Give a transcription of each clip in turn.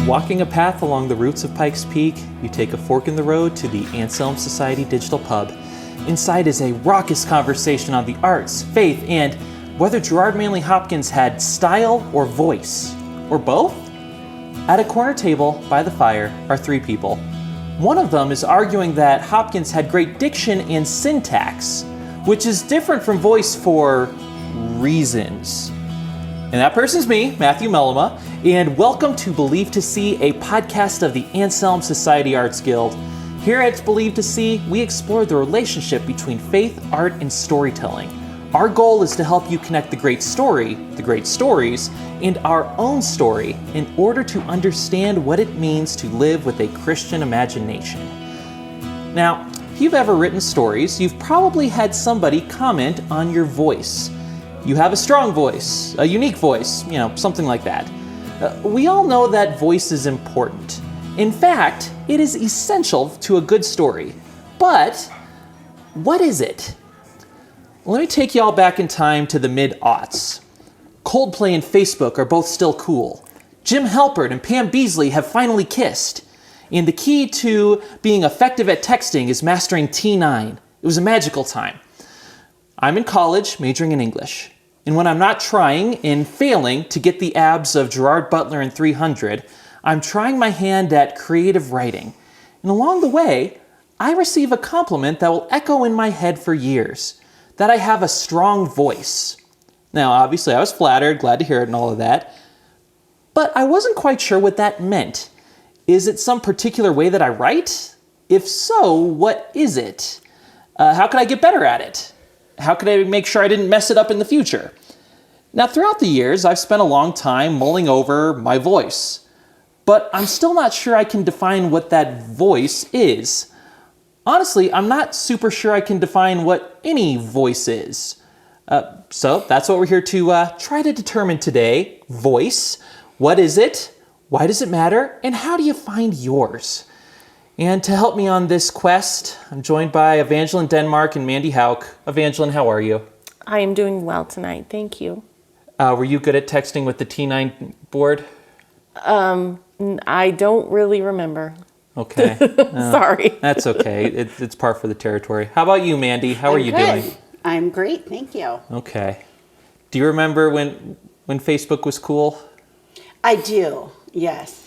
Walking a path along the roots of Pikes Peak, you take a fork in the road to the Anselm Society Digital Pub. Inside is a raucous conversation on the arts, faith, and whether Gerard Manley Hopkins had style or voice, or both. At a corner table by the fire are three people. One of them is arguing that Hopkins had great diction and syntax, which is different from voice for reasons. And that person's me, Matthew Mellema, and welcome to Believe to See, a podcast of the Anselm Society Arts Guild. Here at Believe to See, we explore the relationship between faith, art, and storytelling. Our goal is to help you connect the great story, the great stories, and our own story in order to understand what it means to live with a Christian imagination. Now, if you've ever written stories, you've probably had somebody comment on your voice. You have a strong voice, a unique voice, something like that. We all know that voice is important. In fact, it is essential to a good story. But what is it? Let me take y'all back in time to the mid-aughts. Coldplay and Facebook are both still cool. Jim Halpert and Pam Beesly have finally kissed. And the key to being effective at texting is mastering T9. It was a magical time. I'm in college, majoring in English. And when I'm not trying and failing to get the abs of Gerard Butler in 300, I'm trying my hand at creative writing. And along the way, I receive a compliment that will echo in my head for years, that I have a strong voice. Now, obviously, I was flattered, glad to hear it and all of that, but I wasn't quite sure what that meant. Is it some particular way that I write? If so, what is it? How can I get better at it? How could I make sure I didn't mess it up in the future? Now, throughout the years, I've spent a long time mulling over my voice, but I'm still not sure I can define what that voice is. Honestly, I'm not super sure I can define what any voice is. So that's what we're here to try to determine today. Voice. What is it? Why does it matter? And how do you find yours? And to help me on this quest, I'm joined by Evangeline Denmark and Mandy Hauk. Evangeline, how are you? I am doing well tonight. Thank you. Were you good at texting with the T9 board? I don't really remember. Okay. Sorry. That's okay. It's par for the territory. How about you, Mandy? How are you doing? I'm great, thank you. Okay. Do you remember when Facebook was cool? I do, yes.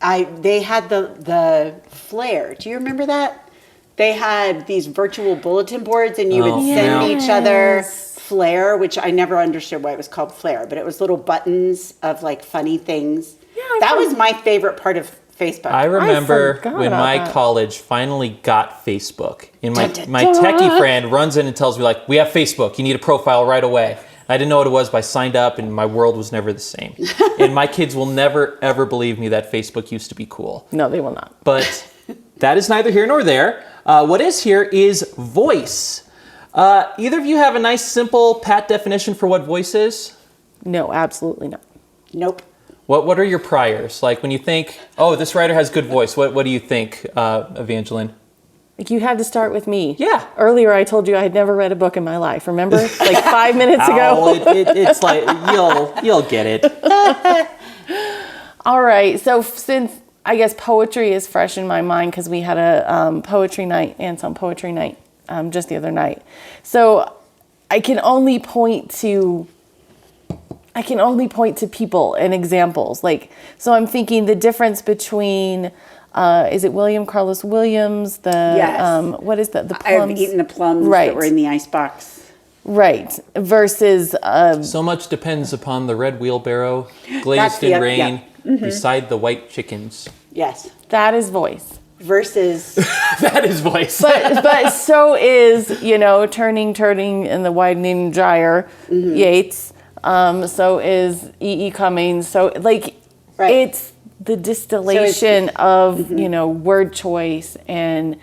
They had the flare. Do you remember that? They had these virtual bulletin boards and you would send each other flare, which I never understood why it was called flare, but it was little buttons of like funny things. Yeah, that was my favorite part of Facebook. I remember when my college finally got Facebook. And my techie friend runs in and tells me, like, we have Facebook. You need a profile right away. I didn't know what it was, but I signed up and my world was never the same. And my kids will never, ever believe me that Facebook used to be cool. No, they will not. But that is neither here nor there. What is here is voice. Either of you have a nice, simple, pat definition for what voice is? No, absolutely not. Nope. What are your priors? Like when you think, oh, this writer has good voice, what do you think, Evangeline? You had to start with me. Yeah. Earlier I told you I had never read a book in my life, remember? Like 5 minutes ago. It's like, you'll get it. All right, so since I guess poetry is fresh in my mind because we had a poetry night, Anselm Poetry Night, just the other night. So I can only point to people and examples. Like, so I'm thinking the difference between, is it William Carlos Williams? Yes. What is that? The I've plums? eaten the plums that were in the icebox. Right. Versus. So much depends upon the red wheelbarrow, glazed in rain, beside the white chickens. Yes. That is voice. Versus. That is voice. but so is, turning in the widening gyre, Yeats. So is E.E. Cummings. So it's the distillation of, word choice and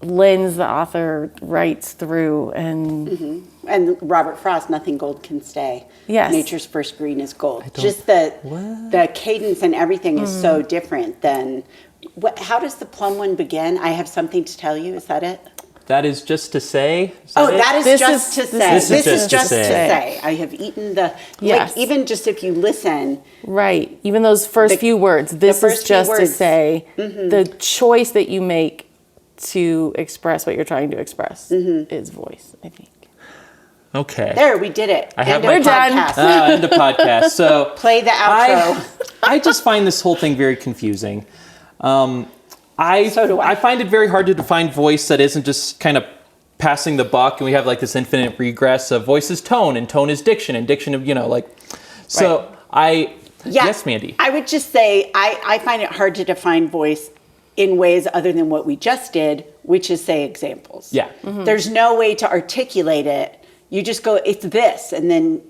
lens the author writes through. And Robert Frost, nothing gold can stay. Yes. Nature's first green is gold. Just the cadence and everything is so different than... how does the plum one begin? I have something to tell you. Is that it? That is just to say. That is This just is- to say. this is just to say. I have eaten the. Yes. Like even just if you listen. Right. Even those first few words. This is first few just to words. say the choice that you make to express what you're trying to express is voice, I think. Okay. There, we did it. I have End my- of We're done. podcast. End of podcast. So Play the outro. I just find this whole thing very confusing. So do I. I find it very hard to define voice that isn't just kind of passing the buck, and we have like this infinite regress of voice is tone, and tone is diction, and diction of, like. So yes, Mandy. I would just say I find it hard to define voice in ways other than what we just did, which is say examples. Yeah. There's no way to articulate it. You just go, it's this, and then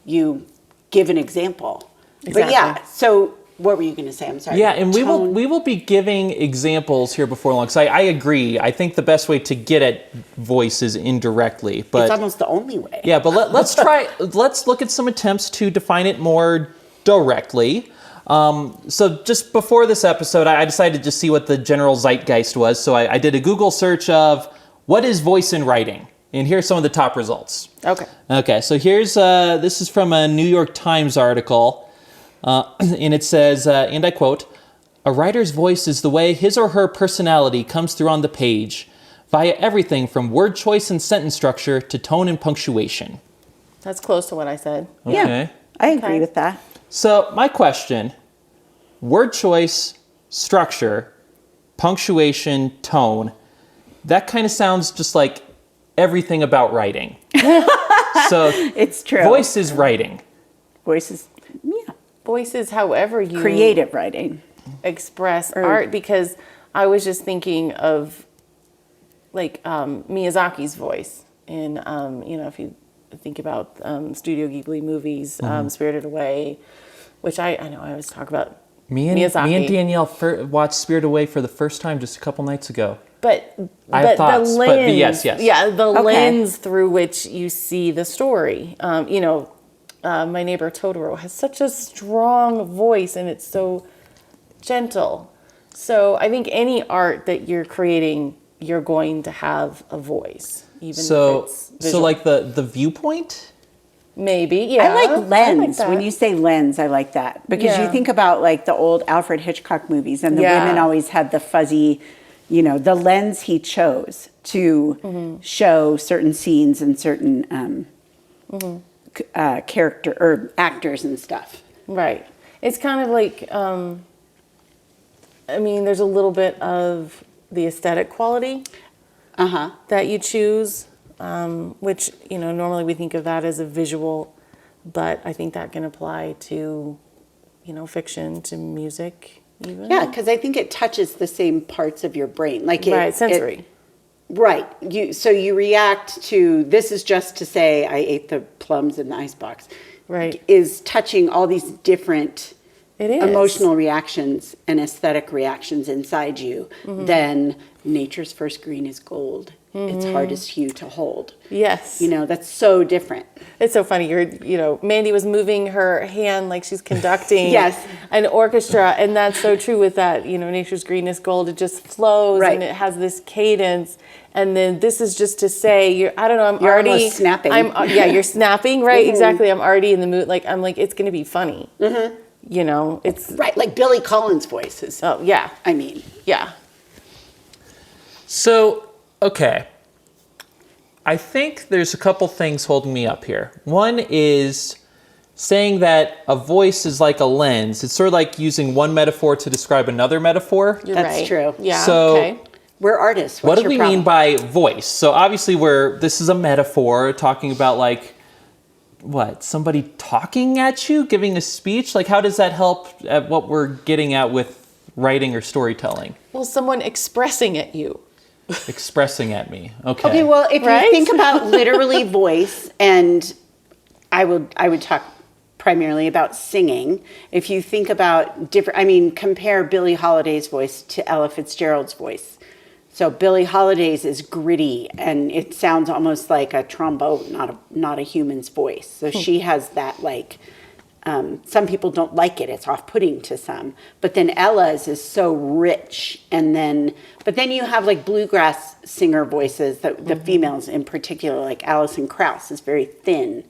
you give an example. Exactly. But yeah, so what were you going to say? I'm sorry. Yeah, and we Tone. will be giving examples here before long. So I agree. I think the best way to get at voice is indirectly, but It's almost the only way. yeah. But let's try. Let's look at some attempts to define it more directly. So just before this episode, I decided to just see what the general zeitgeist was. So I did a Google search of what is voice in writing, and here's some of the top results. Okay. Okay, so here's this is from a New York Times article, and it says, and I quote, "A writer's voice is the way his or her personality comes through on the page, via everything from word choice and sentence structure to tone and punctuation." That's close to what I said. Okay. I agree Okay. with that. So my question, word choice, structure, punctuation, tone, that kind of sounds just like everything about writing. So It's true. voice is writing. Voice is, yeah. Voice is however you Creative writing. express art, because I was just thinking of like Miyazaki's voice in if you think about Studio Ghibli movies, Spirited Away, which I know I always talk about Miyazaki. Me and Danielle watched Spirit Away for the first time just a couple nights ago. But I have the thoughts, but lens, yes. yeah, the Okay. lens through which you see the story. My Neighbor Totoro has such a strong voice, and it's so gentle. So I think any art that you're creating, you're going to have a voice, even if it's So visual. like the viewpoint? Maybe, yeah. I like lens. that. When you say lens, I like that. Because you Yeah. think about like the old Alfred Hitchcock movies, and the Yeah. women always had the fuzzy, the lens he chose to show certain scenes and certain character or actors and stuff. Right. It's kind of like, there's a little bit of the aesthetic quality that you choose, which, normally we think of that as a visual, but I think that can apply to, fiction, to music even. Yeah, because I think it touches the same parts of your brain. Like Right, sensory. Right. You react to, this is just to say I ate the plums in the icebox. Right. Is touching all these different It is. emotional reactions and aesthetic reactions inside you than nature's first green is gold. Its hardest hue to hold. Yes. That's so different. It's so funny. Mandy was moving her hand like she's conducting Yes. an orchestra, and that's so true with that. Nature's green is gold. It just flows, Right. and it has this cadence. And then this is just to say, you're You're already almost snapping. You're snapping, right? Exactly. I'm already in the mood. It's going to be funny. It's Right, like Billy Collins' voices. oh yeah, I mean, yeah. So, okay. I think there's a couple things holding me up here. One is saying that a voice is like a lens. It's sort of like using one metaphor to describe another metaphor. You're That's right. true. Yeah. So- okay. we're artists. What What's do we your mean problem? by voice? So obviously this is a metaphor talking about somebody talking at you, giving a speech? How does that help at what we're getting at with writing or storytelling? Well, someone expressing at you. Expressing at me. Okay. Okay, well, if Right? you think about literally voice, and I would talk primarily about singing. If you think about compare Billie Holiday's voice to Ella Fitzgerald's voice. So Billie Holiday's is gritty, and it sounds almost like a trombone, not a human's voice. So she has that some people don't like it. It's off-putting to some. But then Ella's is so rich. But then you have like bluegrass singer voices, the females in particular, like Alison Krauss is very thin.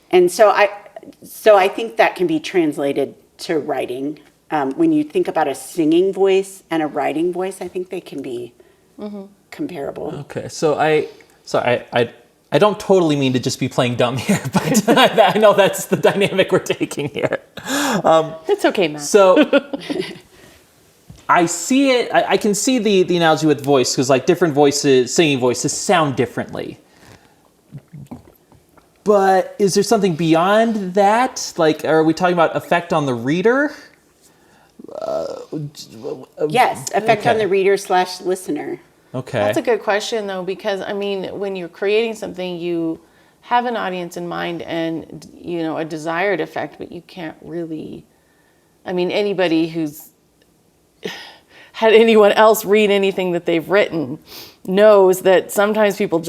And so I think that can be translated to writing. When you think about a singing voice and a writing voice, I think they can be comparable. Okay, so I don't totally mean to just be playing dumb here, but I know that's the dynamic we're taking here. It's okay, Matt. So I see it. I can see the analogy with voice, because like different voices, singing voices sound differently. But is there something beyond that? Like, are we talking about effect on the reader? Yes, effect on the reader / listener. Okay. That's a good question, though, because, I mean, when you're creating something, you have an audience in mind and, you know, a desired effect, but you can't really, I mean, anybody who's had anyone else read anything that they've written knows that sometimes people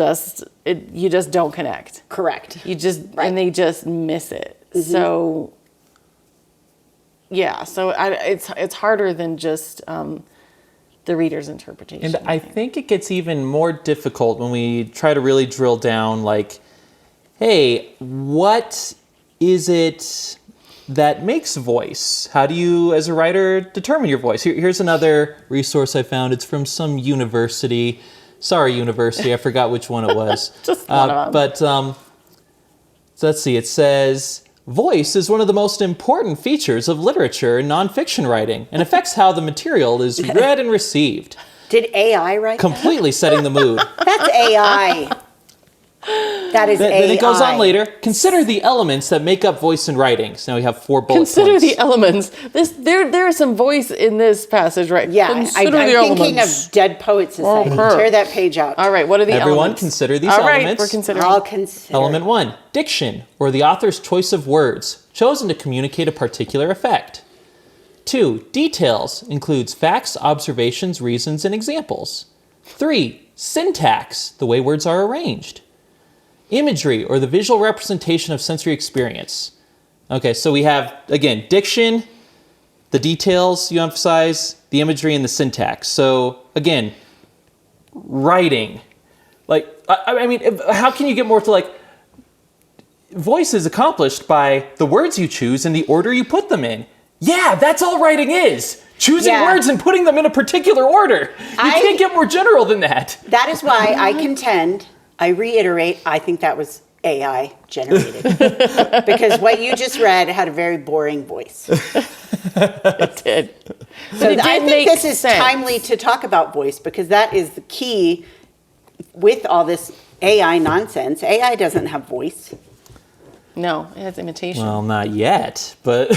you just don't connect. Correct. You just, and they just miss it. So, yeah, so it's harder than just the reader's interpretation. And I think it gets even more difficult when we try to really drill down, like, hey, what is it that makes voice? How do you, as a writer, determine your voice? Here's another resource I found. It's from some university. Sorry, university, I forgot which one it was. Just one of them. But so let's see. It says, voice is one of the most important features of literature and nonfiction writing and affects how the material is read and received. Did AI write Completely setting the mood. That's AI. That is AI. Then it goes on later. Consider the elements that make up voice in writing. So now we have 4 bullet Consider points. the elements. There is some voice in this passage, right? Yeah, I'm Consider the thinking elements. of Dead Poet Society. Tear that page out. All right, what are the Everyone elements? consider these All right, elements. we're considering. I'll consider. Element 1, diction, or the author's choice of words, chosen to communicate a particular effect. 2, details, includes facts, observations, reasons, and examples. 3, syntax, the way words are arranged. Imagery, or the visual representation of sensory experience. Okay, so we have, again, diction, the details you emphasize, the imagery, and the syntax. So, again, writing. Like, I mean, how can you get more to, like, voice is accomplished by the words you choose and the order you put them in. Yeah, that's all writing is. Choosing words and putting them in a particular order. You can't get more general than that. That is why I contend, I reiterate, I think that was AI generated. Because what you just read had a very boring voice. It did. So it I did think make this is sense. timely to talk about voice because that is the key with all this AI nonsense. AI doesn't have voice. No, it has imitation. Well, not yet, but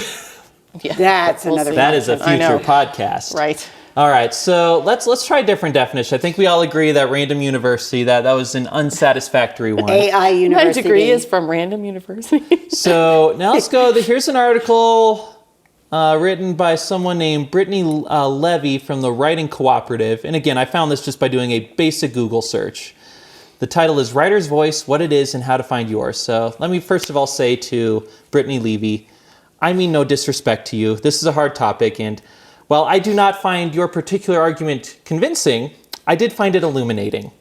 yeah, That's we'll another see. that is a I know. future podcast. Right. All right, so let's try a different definition. I think we all agree that random university, that was an unsatisfactory one. AI My university. degree is from Random University. So now let's go. Here's an article written by someone named Brittany Levy from the Writing Cooperative. And again, I found this just by doing a basic Google search. The title is Writer's Voice, What It Is and How to Find Yours. So let me first of all say to Brittany Levy, I mean no disrespect to you. This is a hard topic, and while I do not find your particular argument convincing, I did find it illuminating.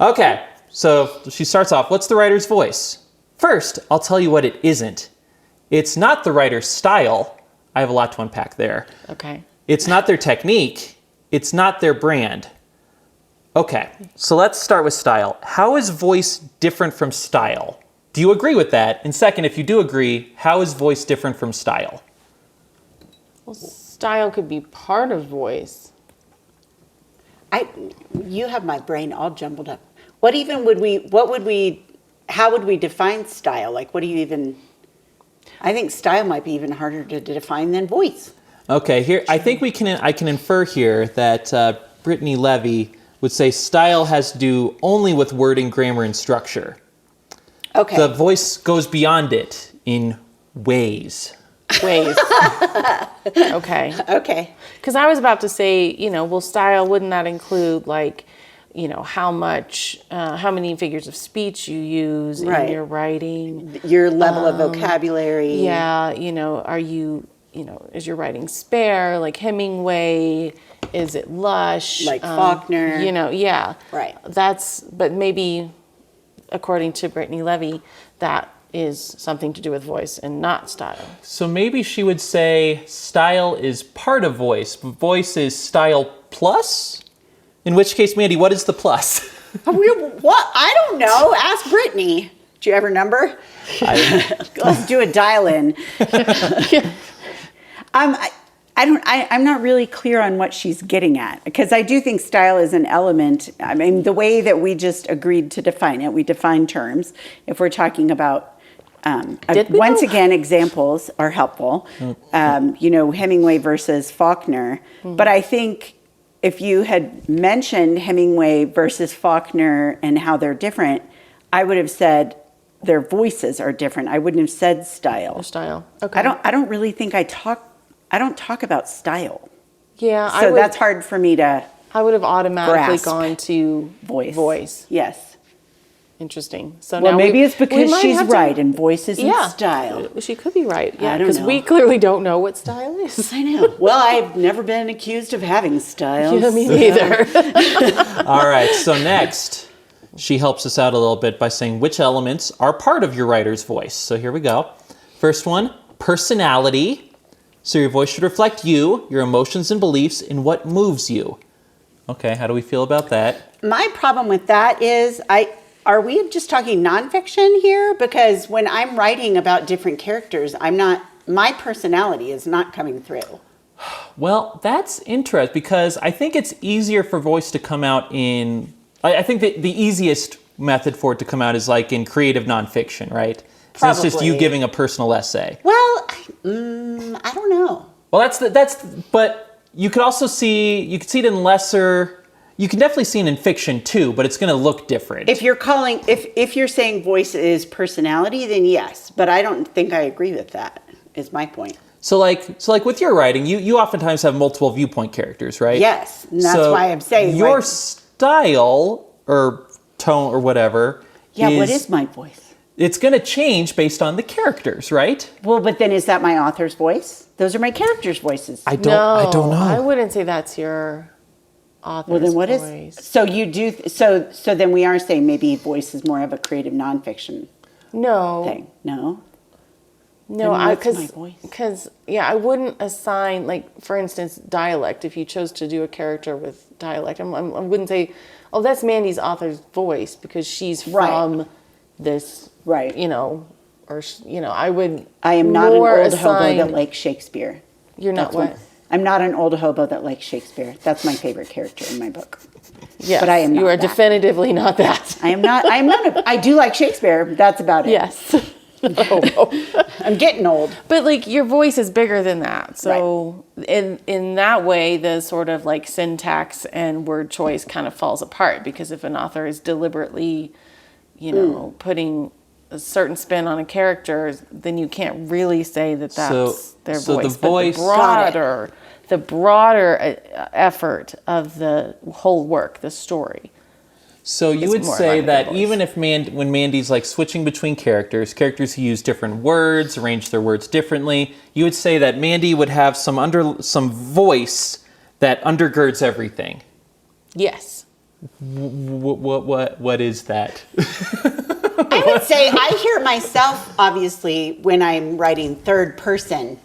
Okay, so she starts off, what's the writer's voice? First, I'll tell you what it isn't. It's not the writer's style. I have a lot to unpack there. Okay. It's not their technique. It's not their brand. Okay, so let's start with style. How is voice different from style? Do you agree with that? And second, if you do agree, how is voice different from style? Well, style could be part of voice. You have my brain all jumbled up. How would we define style? Like, what do you even, I think style might be even harder to define than voice. Okay, here I think I can infer here that Brittany Levy would say style has to do only with wording, grammar, and structure. Okay. The voice goes beyond it in ways. Ways. Okay. Okay. Because I was about to say, well, style, wouldn't that include, like, how many figures of speech you use Right. in your writing. Your level of vocabulary. Yeah, are you, is your writing spare, like Hemingway? Is it lush? Like Faulkner. Yeah. Right. But maybe, according to Brittany Levy, that is something to do with voice and not style. So maybe she would say style is part of voice, but voice is style plus? In which case, Mandy, what is the plus? What? I don't know. Ask Brittany. Do you have her number? Let's do a dial-in. I'm not really clear on what she's getting at, because I do think style is an element. I mean, the way that we just agreed to define it, we define terms. If we're talking about, once again, examples are helpful. Hemingway versus Faulkner. But I think if you had mentioned Hemingway versus Faulkner and how they're different, I would have said their voices are different. I wouldn't have said style. Or style. Okay. I don't really think I don't talk about style. Yeah. So that's hard for me to I would have automatically grasp. gone to voice. Yes. Interesting. So Well, now maybe it's because might she's have to- right and voice isn't Yeah. style. She could be right. Yeah, I don't because know. we clearly don't know what style is. I know. Well, I've never been accused of having styles. Yeah, me neither. All right, so next, she helps us out a little bit by saying which elements are part of your writer's voice. So here we go. First one, personality. So your voice should reflect you, your emotions and beliefs, and what moves you. Okay, how do we feel about that? My problem with that is are we just talking nonfiction here? Because when I'm writing about different characters, my personality is not coming through. Well, that's interesting because I think it's easier for voice to come out in, I think that the easiest method for it to come out is like in creative nonfiction, right? So it's just you Probably. giving a personal essay. Well, I don't know. Well, but you could also you could see it in lesser, you can definitely see it in fiction too, but it's going to look different. If you're saying voice is personality, then yes. But I don't think I agree with that, is my point. So like with your writing, you oftentimes have multiple viewpoint characters, right? Yes, and that's why I'm saying your like, style or tone or whatever. what is my voice? It's going to change based on the characters, right? Well, but then is that my author's voice? Those are my characters' voices. I don't know. I wouldn't say that's your author's Well, then what voice. is? So you do. So then we are saying maybe voice is more of a creative nonfiction No. thing. No. No, Then what's my voice? because I wouldn't assign, like, for instance, dialect. If you chose to do a character with dialect, I wouldn't say, oh, that's Mandy's author's voice because she's from this, Right. I would. I am not an more old hobo assign- that likes Shakespeare. You're not That's what? I'm not an old hobo that likes Shakespeare. That's my favorite character in my book. Yes, but I am You not are that. definitively not that. I am not. I do like Shakespeare. But that's about it. Yes. I'm getting old. But like your voice is bigger than that. So in that way, the sort of like syntax and word choice kind of falls apart because if an author is deliberately, putting a certain spin on a character, then you can't really say that that's their so voice. the voice- But the broader effort of the whole work, the story. So you It's would more say like that a voice. even if when Mandy's like switching between characters who use different words, arrange their words differently, you would say that Mandy would have some voice that undergirds everything. Yes. What is that? I would say I hear myself obviously when I'm writing third person.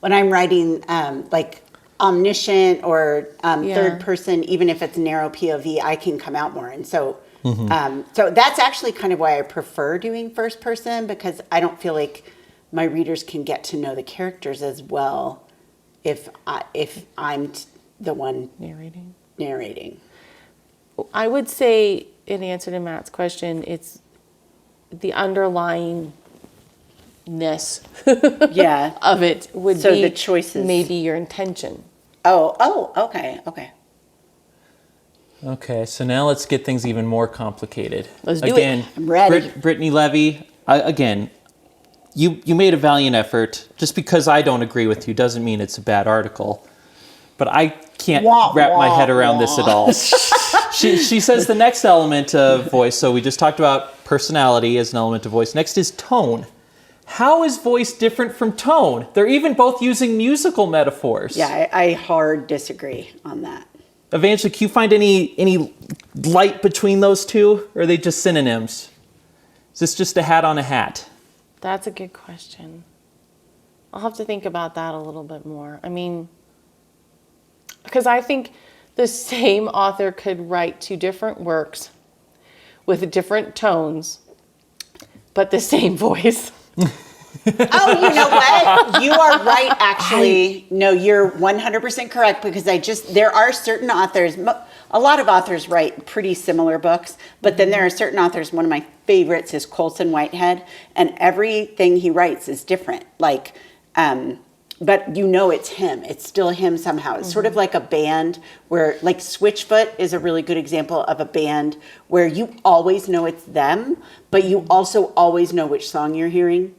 When I'm writing like omniscient or third person, even if it's narrow POV, I can come out more. And so, so that's actually kind of why I prefer doing first person because I don't feel like my readers can get to know the characters as well if I'm the one narrating. I would say, in answer to Matt's question, it's the underlyingness Yeah. of it would So be the choices. maybe your intention. Okay. Okay, so now let's get things even more complicated. Let's do it. Again, I'm ready. Brittany Levy, again, you made a valiant effort. Just because I don't agree with you doesn't mean it's a bad article. but I can't wrap my head around this at all. She says the next element of voice, so we just talked about personality as an element of voice. Next is tone. How is voice different from tone? They're even both using musical metaphors. Yeah, I hard disagree on that. Evangeline, can you find any light between those two? Or are they just synonyms? Is this just a hat on a hat? That's a good question. I'll have to think about that a little bit more. I mean, because I think the same author could write two different works with different tones, but the same voice. Oh, you know what? You are right, actually. No, you're 100% correct, because there are certain authors, a lot of authors write pretty similar books, but then there are certain authors, one of my favorites is Colson Whitehead, and everything he writes is different. Like, but you know it's him. It's still him somehow. It's sort of like a band where, like Switchfoot is a really good example of a band where you always know it's them, but you also always know which song you're hearing.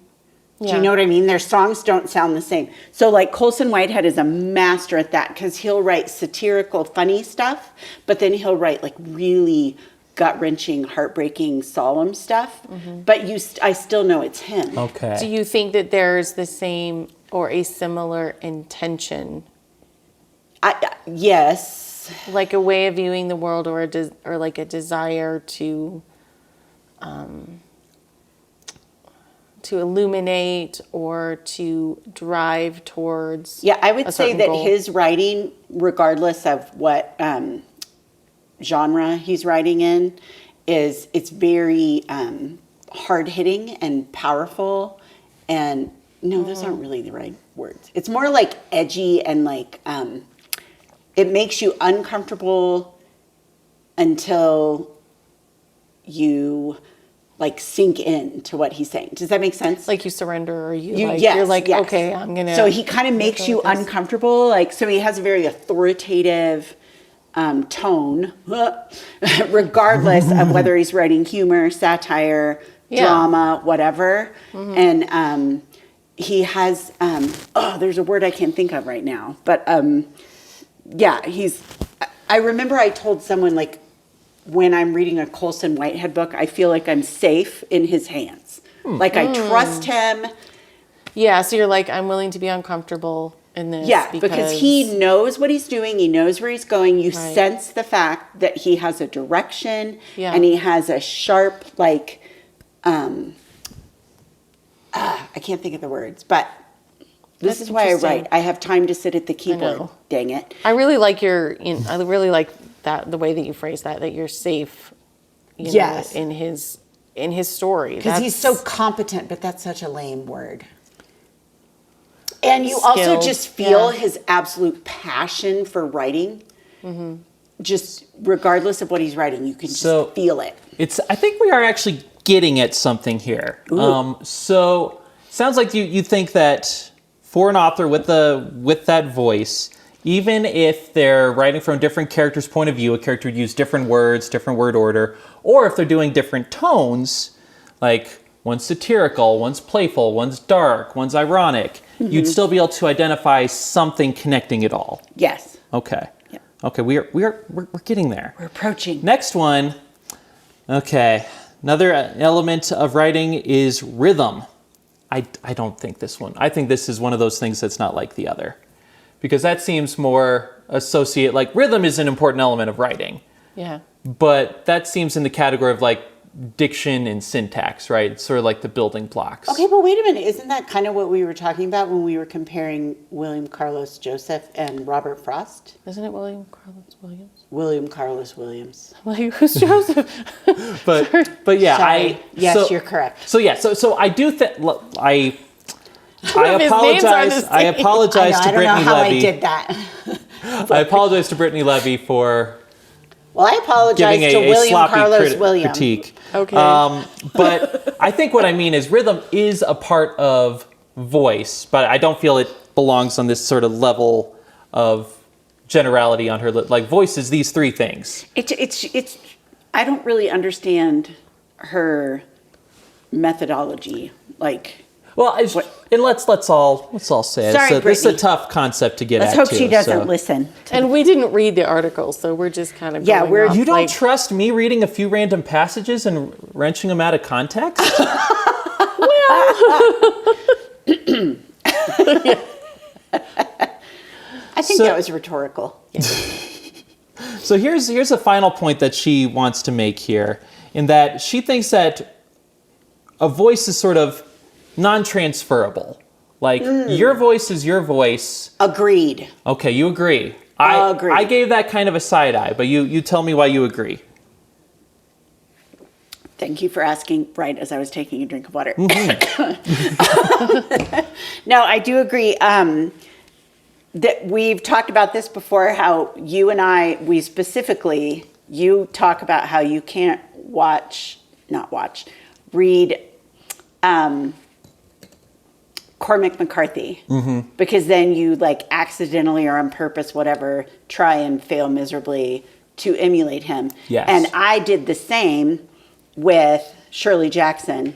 Do you know what I mean? Their songs don't sound the same. So like Colson Whitehead is a master at that, because he'll write satirical, funny stuff, but then he'll write like really gut-wrenching, heartbreaking, solemn stuff. But I still know it's him. Okay. Do you think that there's the same or a similar intention? Yes. Like a way of viewing the world, or like a desire to illuminate or to drive towards. Yeah, I would say that goal. his writing, regardless of what genre he's writing in, it's very hard-hitting and powerful. And no, those aren't really the right words. It's more like edgy and like it makes you uncomfortable until you like sink in to what he's saying. Does that make sense? Like you surrender, or Yes, you're like, yes. okay, I'm gonna. So he kind of makes you uncomfortable. Like, so he has a very authoritative tone, regardless of whether he's writing humor, satire, drama, whatever. And he has, there's a word I can't think of right now, but yeah, I remember I told someone, like, when I'm reading a Colson Whitehead book, I feel like I'm safe in his hands. Like, I trust him. Yeah, so you're like, I'm willing to be uncomfortable in this. Yeah, because he knows what he's doing. He knows where he's going. You Right. sense the fact that he has a direction, Yeah. and he has a sharp, like, I can't think of the words, but this That's is why I interesting. write. I have time to sit at the keyboard. know. Dang it. I really like I really like that, the way that you phrase that you're safe. Yes. In his story. Because he's so competent, but that's such a lame word. And you also Skilled, just feel yeah. his absolute passion for writing. Just regardless of what he's writing, you can just feel it. I think we are actually getting at something here. So sounds like you think that for an author with that voice, even if they're writing from a different character's point of view, a character would use different words, different word order, or if they're doing different tones, like one's satirical, one's playful, one's dark, one's ironic, you'd still be able to identify something connecting it all. Yes. Okay. Yeah. Okay, we're getting there. We're approaching. Next one. Okay. Another element of writing is rhythm. I don't think this one. I think this is one of those things that's not like the other. Because that seems more associate, like rhythm is an important element of writing. Yeah. But that seems in the category of like diction and syntax, right? It's sort of like the building blocks. Okay, but wait a minute. Isn't that kind of what we were talking about when we were comparing William Carlos Joseph and Robert Frost? Isn't it William Carlos Williams? William Carlos Williams. Like, who's Joseph? But yeah, Sorry. Yes, you're correct. So yeah, so I do think I of his names are the apologize. same. I apologize to I don't know Brittany how Levy. I did that. I apologize to Brittany Levy for Well, I apologize giving to a William sloppy Carlos Williams. critique. Okay. But I think what I mean is rhythm is a part of voice, but I don't feel it belongs on this sort of level of generality on her. Like voice is these three things. It's. I don't really understand her methodology. Like, Well, and let's all say it. Sorry, So this is a Brittany. tough concept to get Let's at. hope too, she doesn't so. listen. And we didn't read the article, so we're just kind of Yeah, going we're- off, You don't like, trust me reading a few random passages and wrenching them out of context? I think So- that was rhetorical. So here's a final point that she wants to make here, in that she thinks that a voice is sort of non-transferable. Like, your voice is your voice. Agreed. Okay, you agree. Agreed. I gave that kind of a side eye, but you tell me why you agree. Thank you for asking right as I was taking a drink of water. Mm-hmm. No, I do agree. That we've talked about this before, how you and I, you talk about how you can't read Cormac McCarthy, because then you like accidentally or on purpose, whatever, try and fail miserably to emulate him. Yes. And I did the same with Shirley Jackson,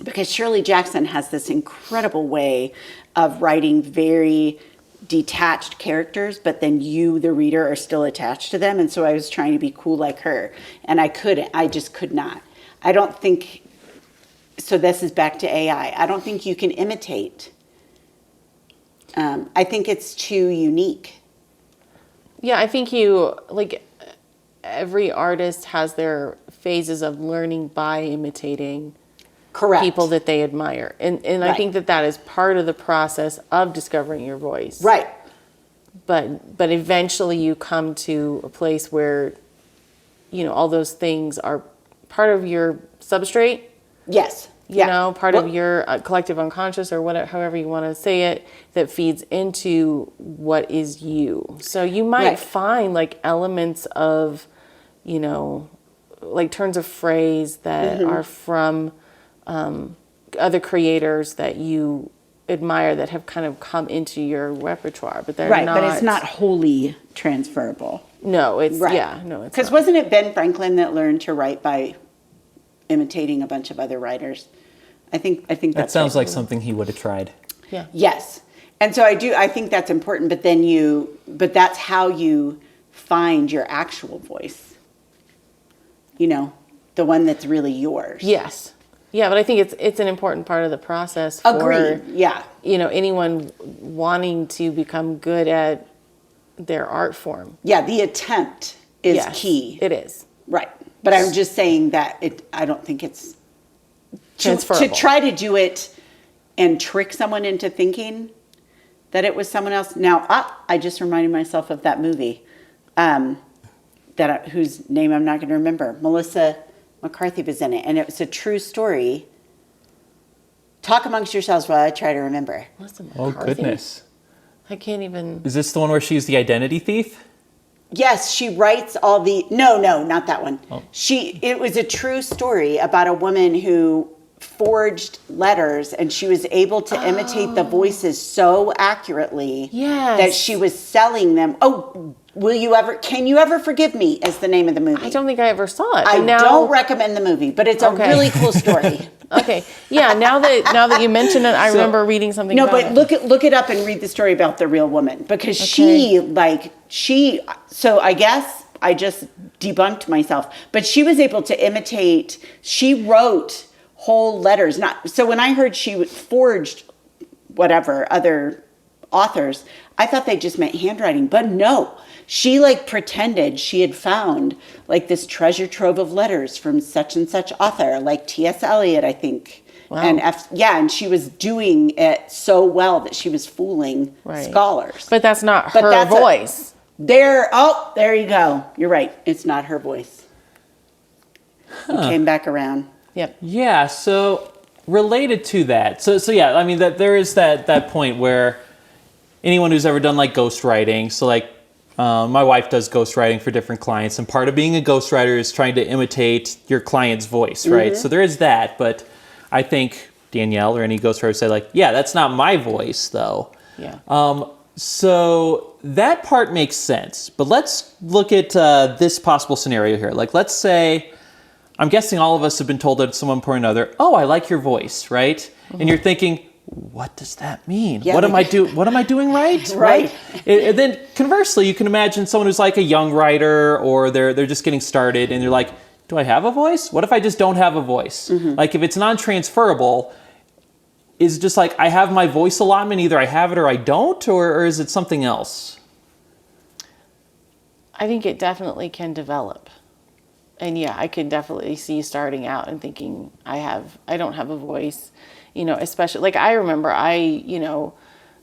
because Shirley Jackson has this incredible way of writing very detached characters, but then you, the reader, are still attached to them. And so I was trying to be cool like her, and I just could not. I don't think, so this is back to AI. I don't think you can imitate. I think it's too unique. Yeah, I think every artist has their phases of learning by imitating Correct. people that they admire. And I Right. think that is part of the process of discovering your voice. Right. But eventually you come to a place where, all those things are part of your substrate, Yes. part of your collective unconscious, or whatever, however you want to say it, that feeds into what is you. So you might Right. find like elements of, like turns of phrase that are from other creators that you admire that have kind of come into your repertoire, but they're Right, not. but it's not wholly transferable. No, it's Right. no, it's Because not. wasn't it Ben Franklin that learned to write by imitating a bunch of other writers? I think That that's sounds right. like something he would have tried. Yeah. Yes. And so I think that's important, but that's how you find your actual voice. The one that's really yours. Yes. Yeah, but I think it's an important part of the process for Agreed. Yeah. Anyone wanting to become good at their art form. Yeah, the attempt is Yes, key. It is. Right. But I'm just saying that I don't think it's Transferable. to try to do it and trick someone into thinking that it was someone else. Now, I just reminded myself of that movie, whose name I'm not going to remember. Melissa McCarthy was in it, and it was a true story. Talk amongst yourselves while I try to remember. Melissa Oh, McCarthy. goodness. I can't even. Is this the one where she's the identity thief? Yes, she writes all the. No, not that one. Oh. It was a true story about a woman who forged letters, and she was able to imitate the voices so accurately Yes. that she was selling them. Oh, can you ever forgive me is the name of the movie. I don't think I ever saw it. I but now, don't recommend the movie, but it's Okay. a really cool story. Okay. Yeah. Now that you mention it, I remember reading something. No, about but it. look it up and read the story about the real woman, because so I guess I just debunked myself, but she was able to imitate. She wrote whole letters. So when I heard she forged whatever other authors, I thought they just meant handwriting, but no. She pretended she had found this treasure trove of letters from such and such author, like T.S. Eliot, I think. Wow. And she was doing it so well that she was fooling scholars. But that's not But her that's voice. there you go. You're right. It's not her voice. It came back around. Yep. Yeah, so related to that. So yeah, I mean that there is that point where anyone who's ever done ghostwriting, so my wife does ghostwriting for different clients, and part of being a ghostwriter is trying to imitate your client's voice, right? So there is that, but I think Danielle or any ghostwriter would say yeah, that's not my voice though. Yeah. So that part makes sense, but let's look at this possible scenario here. Let's say I'm guessing all of us have been told at some point or another, oh, I like your voice, right? And you're thinking, what does that mean? Yeah, what am I doing right? Right. And then conversely, you can imagine someone who's like a young writer, or they're just getting started, and they're like, do I have a voice? What if I just don't have a voice? Like if it's non-transferable, is it just like I have my voice allotment, either I have it or I don't, or is it something else? I think it definitely can develop. And yeah, I can definitely see starting out and thinking I don't have a voice, especially like I remember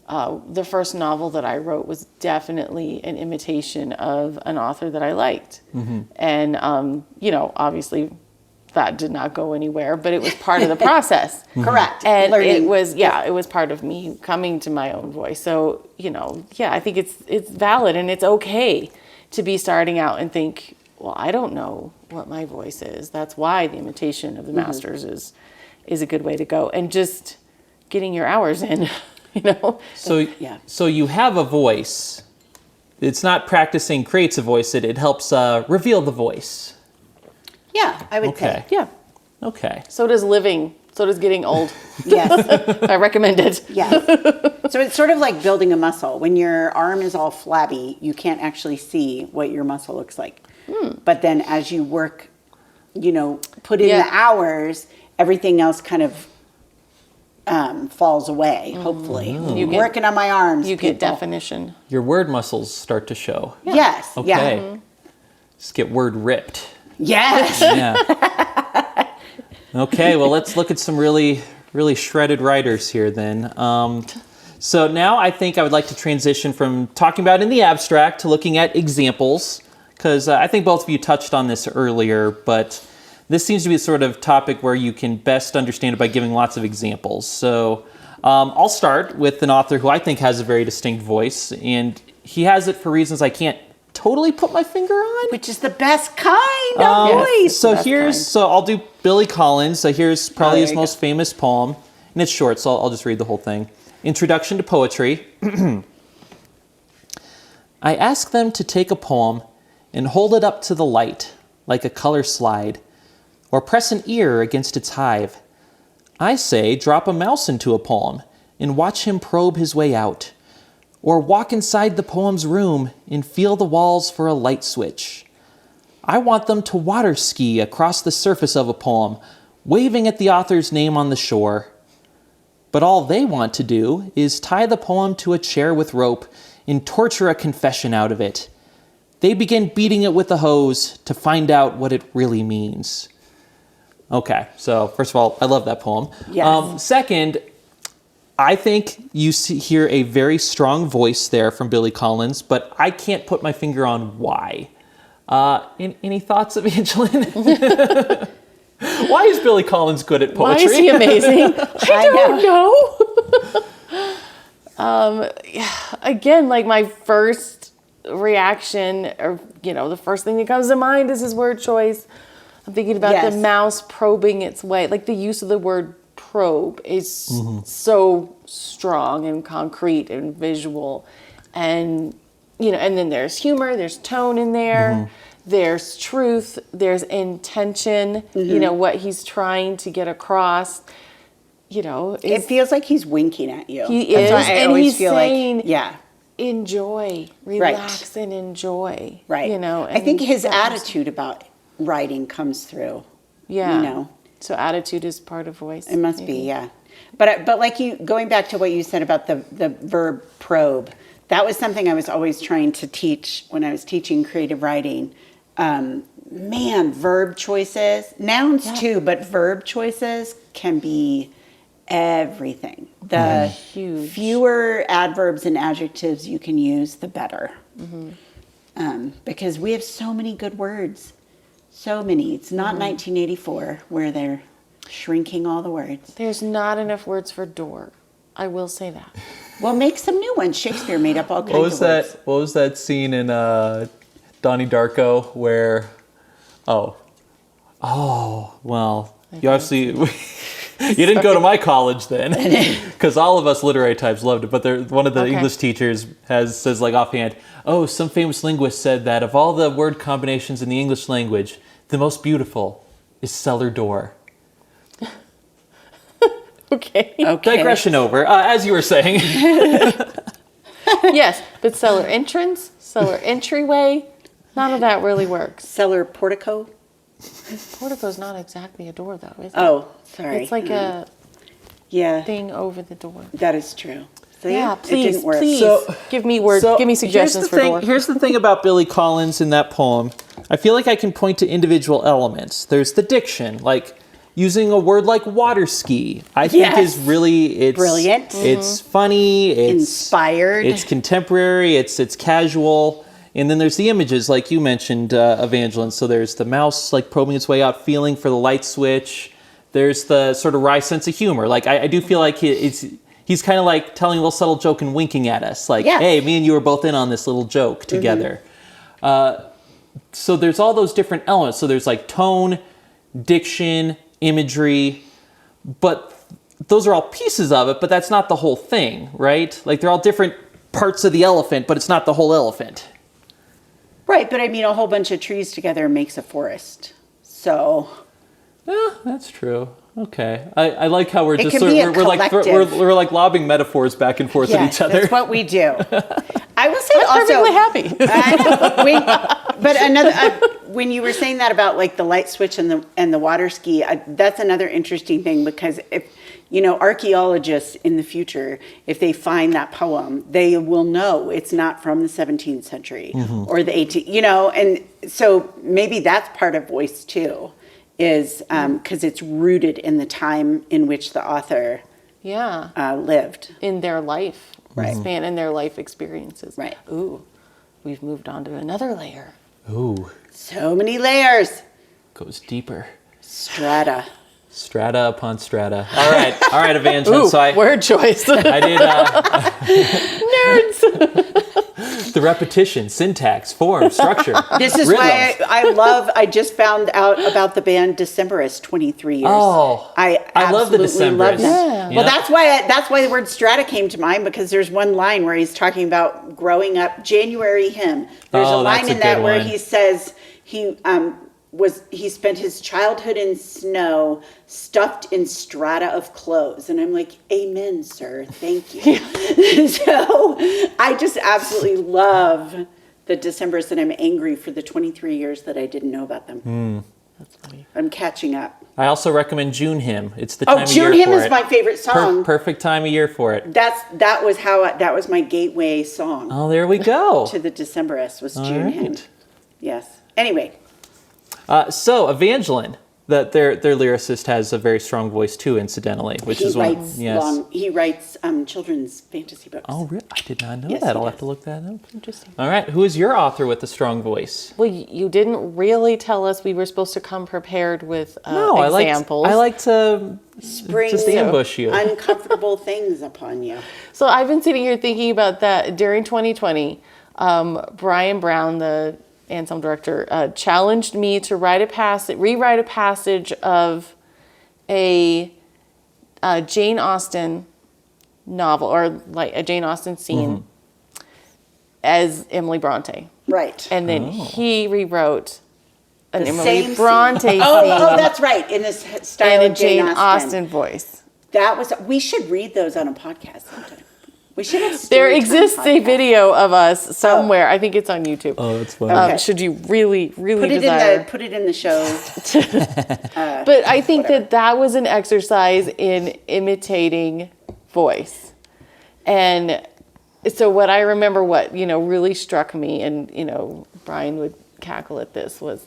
the first novel that I wrote was definitely an imitation of an author that I liked. And, obviously that did not go anywhere, but it was part of the process. Correct. And Learning. it was part of me coming to my own voice. So, I think it's valid and it's okay to be starting out and think, well, I don't know what my voice is. That's why the imitation of the masters is a good way to go. And just getting your hours in, So you have a voice. It's not practicing creates a voice. It helps reveal the voice. Yeah, I would Okay. say. Yeah. Okay. So does living. So does getting old. Yes. I recommend it. Yes. So it's sort of like building a muscle. When your arm is all flabby, you can't actually see what your muscle looks like. But then as you work, put in the hours, everything else kind of falls away, hopefully. Working on my arms. You get people. definition. Your word muscles start to show. Yes. Okay. Yeah. Just get word ripped. Yes. Yeah. Okay, well, let's look at some really, really shredded writers here then. So now I think I would like to transition from talking about in the abstract to looking at examples, because I think both of you touched on this earlier, but this seems to be a sort of topic where you can best understand it by giving lots of examples. So I'll start with an author who I think has a very distinct voice, and he has it for reasons I can't totally put my finger on. Which is the best kind of voice. So I'll do Billy Collins. So here's probably his most famous poem, and it's short, so I'll just read the whole thing. Introduction to Poetry. I ask them to take a poem and hold it up to the light like a color slide, or press an ear against its hive. I say drop a mouse into a poem and watch him probe his way out, or walk inside the poem's room and feel the walls for a light switch. I want them to water ski across the surface of a poem, waving at the author's name on the shore. But all they want to do is tie the poem to a chair with rope and torture a confession out of it. They begin beating it with a hose to find out what it really means. Okay, so first of all, I love that poem. Yes. Second, I think you hear a very strong voice there from Billy Collins, but I can't put my finger on why. Any thoughts, Evangeline? Why is Billy Collins good at poetry? Why is he amazing? I don't know. Again, like my first reaction, or the first thing that comes to mind is his word choice. I'm thinking about the mouse probing its way. Like the use of the word probe is so strong and concrete and visual, and and then there's humor, there's tone in there. There's truth, there's intention, what he's trying to get across, it feels like he's winking at you. He is, and he's saying, yeah, enjoy, relax and enjoy. Right. I think his attitude about writing comes through. Yeah. So attitude is part of voice. It must be, yeah. But like going back to what you said about the verb probe, that was something I was always trying to teach when I was teaching creative writing. Verb choices, nouns too, but verb choices can be everything. The fewer adverbs and adjectives you can use, the better. Because we have so many good words. So many. It's not 1984 where they're shrinking all the words. There's not enough words for door. I will say that. Well, make some new ones. Shakespeare made up all kinds of words. What was that scene in Donnie Darko where, well, you obviously, you didn't go to my college then, because all of us literary types loved it, but one of the English teachers says like offhand, some famous linguist said that of all the word combinations in the English language, the most beautiful is cellar door. Okay. Digression over. As you were saying. Yes, but cellar entrance, cellar entryway, none of that really works. Cellar portico. Portico's not exactly a door, though, is it? Oh, sorry. It's like a Yeah, thing over the door. that is true. See? Yeah, It please, didn't work. please So- give me suggestions for door. Here's the thing about Billy Collins in that poem. I feel like I can point to individual elements. There's the diction, like using a word like water ski. I think Yes. is really Brilliant. It's funny. It's Inspired. It's contemporary. It's casual. And then there's the images, like you mentioned, Evangeline. So there's the mouse like probing its way out, feeling for the light switch. There's the sort of wry sense of humor. Like I do feel like he's kind of like telling a little subtle joke and winking at us. Like, Yes. hey, me and you were both in on this little joke together. So there's all those different elements. So there's like tone, diction, imagery, but those are all pieces of it, but that's not the whole thing, right? Like they're all different parts of the elephant, but it's not the whole elephant. Right, but I mean, a whole bunch of trees together makes a forest. So Yeah, that's true. Okay, I like how we're It just can sort be of, a we're like collective. we're like lobbing metaphors back and forth at yes, each other. that's what we do. I will say I'm also, perfectly happy. I know. But another, when you were saying that about like the light switch and the water ski, that's another interesting thing, because if archaeologists in the future, if they find that poem, they will know it's not from the 17th century or the 18th. And so maybe that's part of voice too, is because it's rooted in the time in which the author lived. In their life Right. span, in their life experiences. Right. Ooh, we've moved on to another layer. Ooh, So many layers. goes deeper. Strata. Strata upon strata. All right, Evangeline. Ooh, So I word choice. I did Nerds. the repetition, syntax, form, structure. This is rhythms. why I just found out about the band Decemberists 23 years. Oh, I love the absolutely love Decemberists. them. Yeah. Well, that's why the word strata came to mind, because there's one line where he's talking about growing up, January hymn. There's a Oh, that's line a in that good where one. he says he spent his childhood in snow, stuffed in strata of clothes. And I'm like, amen, sir. Thank you. So I just absolutely love the Decemberists, and I'm angry for the 23 years that I didn't know about them. That's funny. I'm catching up. I also recommend June Hymn. It's the time of June year Hymn for is it. my favorite song. Perfect time of year for it. That was my gateway song Oh, there we go. to the Decemberists, was All June right. Hymn. Yes. Anyway, So Evangeline, that their lyricist has a very strong voice too, incidentally, which he is writes yes. he writes children's fantasy books. Oh, really? I did not know Yes, that. he I'll have does. to look that up. Interesting. All right, who is your author with a strong voice? Well, you didn't really tell us we were supposed to come prepared with No, examples. I like to Spring just ambush you. uncomfortable things upon you. So I've been sitting here thinking about that during 2020. Brian Brown, the Anselm director, challenged me to rewrite a passage of a Jane Austen novel, or like a Jane Austen scene, as Emily Bronte. Right. And then he rewrote an The Emily same Bronte scene. scene Oh, that's right. In this style in a of Jane Jane Austen voice. We should read those on a podcast sometime. We should have There story time exists a podcast. video of us somewhere. I think it's on YouTube. Oh, that's funny. Okay. Should you really, really Put desire? it in the show. But I think that was an exercise in imitating voice. And so what I remember, really struck me, and, Brian would cackle at this, was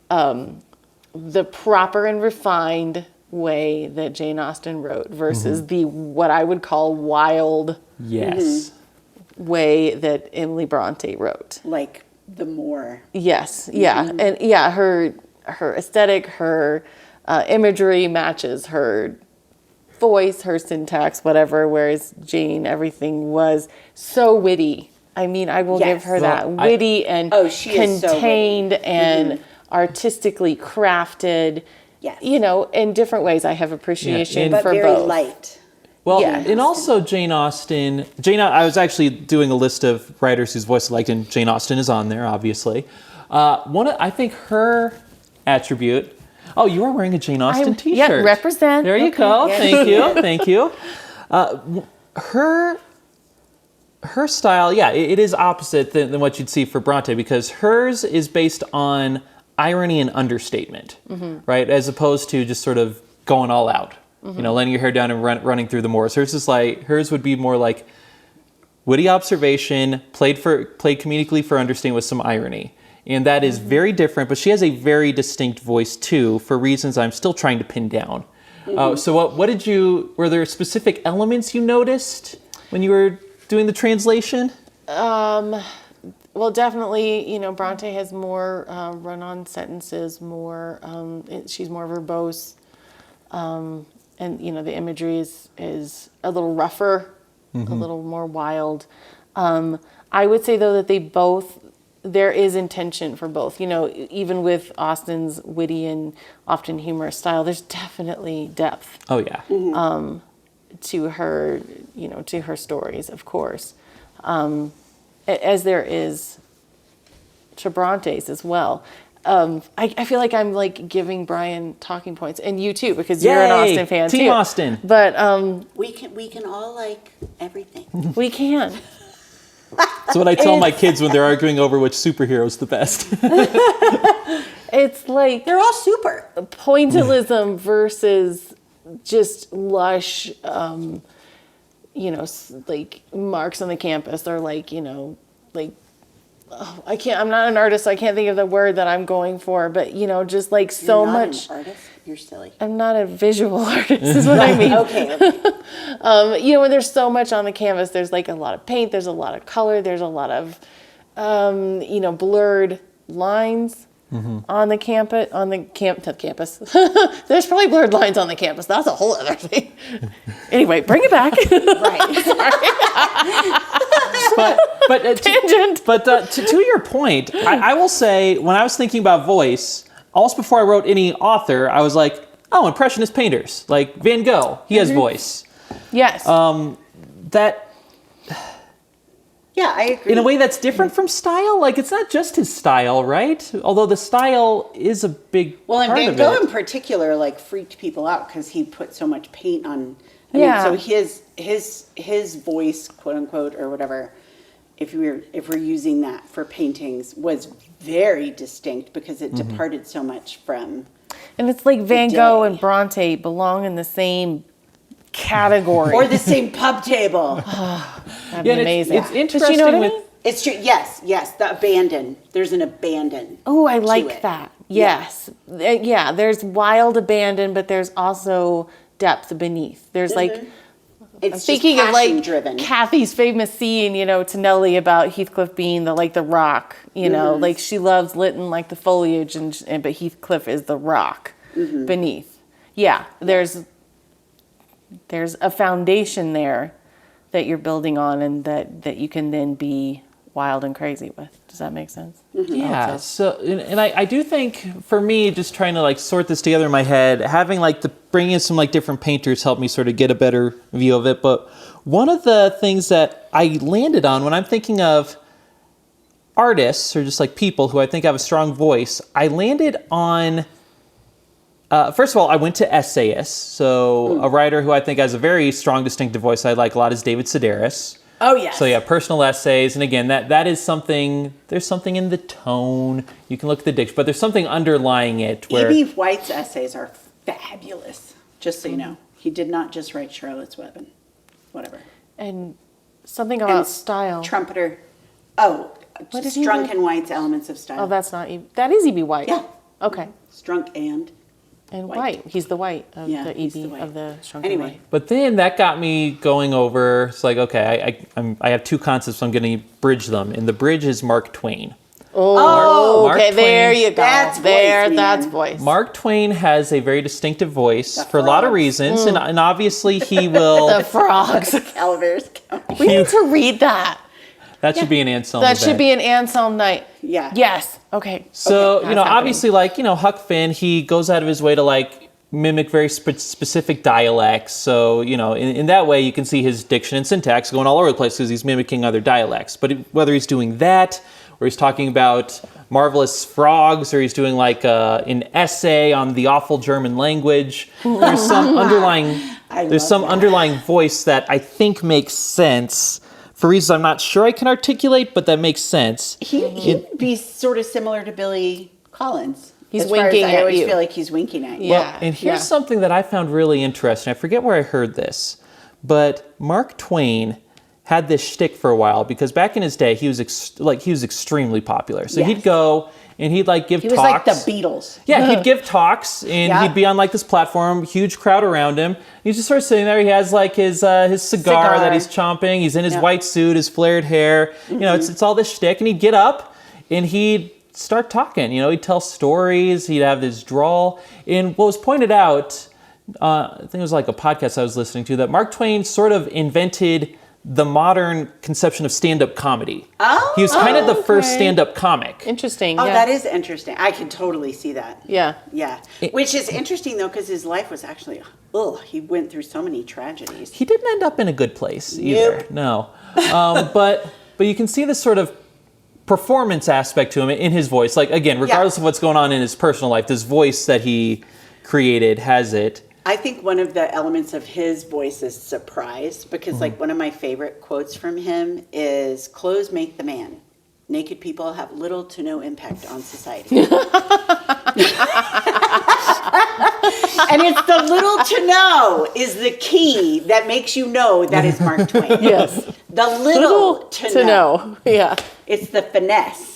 the proper and refined way that Jane Austen wrote versus the what I would call wild Yes. way that Emily Bronte wrote. Like the more. Yes, yeah, and yeah, her aesthetic, her imagery matches her voice, her syntax, whatever. Whereas Jane, everything was so witty. I mean, I will give Yes. her that Well, witty and she is so witty. contained and artistically crafted. Yes. In different ways. I have appreciation and- But for very both. light. Well, Yeah. and also Jane Austen. I was actually doing a list of writers whose voice I liked, and Jane Austen is on there, obviously. I think her attribute. Oh, you are wearing a Jane Austen t-shirt. Yeah, represent. There you Okay. go. Yes. Thank you. Thank you. Her style, yeah, it is opposite than what you'd see for Bronte, because hers is based on irony and understatement, right? As opposed to just sort of going all out, letting your hair down and running through the moors. Hers would be more like witty observation, played comedically for understanding with some irony. And that is very different, but she has a very distinct voice too, for reasons I'm still trying to pin down. So were there specific elements you noticed when you were doing the translation? Well, definitely, Bronte has more run-on sentences, she's more verbose, and the imagery is a little rougher, a little more wild. I would say though that there is intention for both. Even with Austen's witty and often humorous style, there's definitely depth. Oh yeah. To her, to her stories, of course, as there is to Bronte's as well. I feel like I'm like giving Brian talking points, and you too, because you're an Yay! Austen fan too. Team Austen. But We can all like everything. we can. That's what I tell my kids when they're arguing over which superhero's the best. It's like They're all super. pointillism versus just lush, like marks on the campus, or like, I'm not an artist, so I can't think of the word that I'm going for, but just like so You're not much. an artist. You're silly. I'm not a visual artist, is what I mean. Okay. When there's so much on the canvas, there's like a lot of paint, there's a lot of color, there's a lot of, blurred lines on the campus, campus. There's probably blurred lines on the campus. That's a whole other thing. Anyway, bring it back. Right. But Tangent. To your point, I will say, when I was thinking about voice, almost before I wrote any author, I was like, oh, Impressionist painters, like Van Gogh, he has voice. Yes. Yeah, I agree. In a way that's different from style. Like, it's not just his style, right? Although the style is a big Well, and part Van of Gogh it. in particular, like, freaked people out because he put so much paint on. Yeah. So his voice, quote unquote, or whatever, if we're using that for paintings, was very distinct because it departed so much from. And it's like Van Gogh day. and Bronte belong in the same category. Or the same pub table. That'd be amazing. It's But interesting you know what I with. mean? It's true. Yes. The abandon. There's an abandon. Oh, I to like it. that. Yes. Yeah, there's wild abandon, but there's also depth beneath. There's like, It's thinking just of like driven. Kathy's famous scene, to Nellie about Heathcliff being the rock, like she loves Lytton like the foliage, but Heathcliff is the rock beneath. Yeah, there's a foundation there that you're building on, and that you can then be wild and crazy with. Does that make sense? Yeah. So, and I do think for me, just trying to like sort this together in my head, having like bringing in some like different painters helped me sort of get a better view of it. But one of the things that I landed on when I'm thinking of artists or just like people who I think have a strong voice, I landed on. First of all, I went to essayists. So a writer who I think has a very strong, distinctive voice I like a lot is David Sedaris. Oh, yes. So yeah, personal essays, and again, that is something. There's something in the tone. You can look at the diction, but there's something underlying it. Where E.B. White's essays are fabulous. Just so you know, he did not just write Charlotte's Web and whatever. And something about And style. Trumpeter. Oh, What did he Strunk write? and White's Elements of Style. Oh, that is E.B. White. Yeah. Okay. Strunk and. And White. White. He's the White of Yeah, the he's E.B. the White. of the Shrunken Anyway. White. But then that got me going over. It's like, okay, I have two concepts. So I'm going to bridge them, and the bridge is Mark Twain. Oh, Mark okay. Twain. There you go. That's voice, man. That's voice. Mark Twain has a very distinctive voice The for a lot of frogs. reasons, and obviously he will. The frogs. Calaveras County. We need to read that. That should be an Anselm That should event. be an Anselm night. Yeah. Yes. Okay. So, Okay, that's happening. obviously, like, Huck Finn, he goes out of his way to, like, mimic very specific dialects. So, in that way, you can see his diction and syntax going all over the place because he's mimicking other dialects. But whether he's doing that or he's talking about Marvelous Frogs, or he's doing like an essay on the awful German language. There's some underlying voice that I think makes sense for reasons I'm not sure I can articulate, but that makes sense. He'd be sort of similar to Billy Collins. He's as far winking as at I always you. feel like he's winking at you. Yeah. And here's something that I found really interesting. I forget where I heard this, but Mark Twain had this shtick for a while because back in his day he was extremely popular. So he'd go and he'd like give talks. He was like the Beatles. Yeah, he'd give talks and he'd be on like this platform, huge crowd around him. He's just sort of sitting there. He has like his cigar that he's chomping. He's in his white suit, his flared hair. You know, it's all this shtick. And he'd get up and he'd start talking. You know, he'd tell stories. He'd have this drawl. And what was pointed out, I think it was like a podcast I was listening to, that Mark Twain sort of invented the modern conception of stand-up comedy. Oh, he was kind of the first stand-up comic. Interesting. Oh, yeah. that is interesting. I can totally see that. Yeah. Yeah. Which is interesting, though, because his life was actually, he went through so many tragedies. He didn't end up in a good place either. No. But you can see this sort of performance aspect to him in his voice. Like, again, regardless of what's going on in his personal life, this voice that he created has it. I think one of the elements of his voice is surprise, because like one of my favorite quotes from him is, "Clothes make the man. Naked people have little to no impact on society." And it's the little to know is the key that makes you know that is Mark Twain. Yes. The little to know. Yeah. It's the finesse.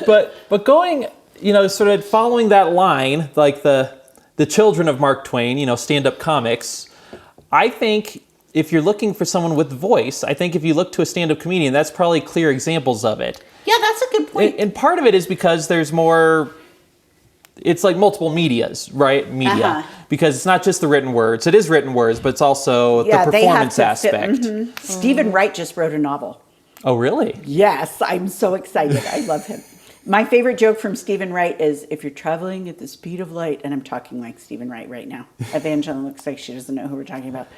But going, sort of following that line, like the children of Mark Twain, stand-up comics, I think if you're looking for someone with voice, I think if you look to a stand-up comedian, that's probably clear examples of it. Yeah, that's a good point. And part of it is because there's more, it's like multiple medias, right? Media. Because it's not just the written words. It is written words, but it's also the performance aspect. Stephen Wright just wrote a novel. Oh, really? Yes, I'm so excited. I love him. My favorite joke from Stephen Wright is, if you're traveling at the speed of light, and I'm talking like Stephen Wright right now. Evangeline looks like she doesn't know who we're talking about.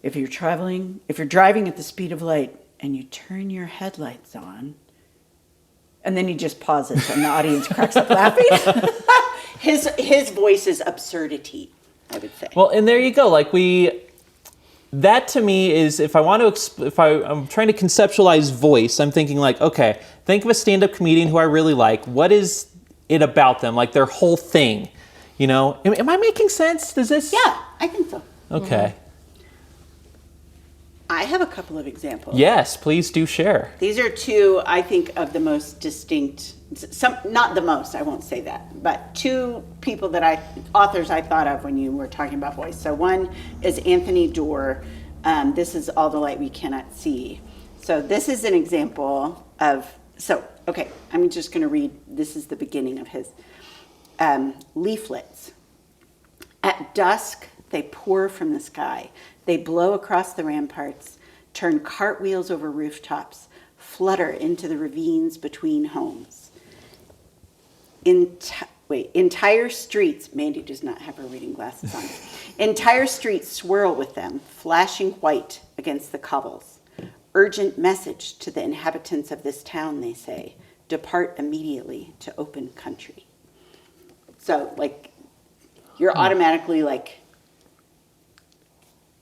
If you're driving at the speed of light and you turn your headlights on, and then he just pauses and the audience cracks up laughing. His voice is absurdity, I would say. Well, and there you go. Like that to me is, if I'm trying to conceptualize voice, I'm thinking like, okay, think of a stand-up comedian who I really like. What is it about them? Like their whole thing, Am I making sense? Does this? Yeah, I think so. Okay. I have a couple of examples. Yes, please do share. These are two, I think, of the most distinct, not the most, I won't say that, but two people authors I thought of when you were talking about voice. So one is Anthony Doerr. This is All the Light We Cannot See. So this is an example of, I'm just going to read, this is the beginning of his leaflets. At dusk, they pour from the sky. They blow across the ramparts, turn cartwheels over rooftops, flutter into the ravines between homes. Entire streets, Mandy does not have her reading glasses on. Entire streets swirl with them, flashing white against the cobbles. Urgent message to the inhabitants of this town, they say. Depart immediately to open country. So, you're automatically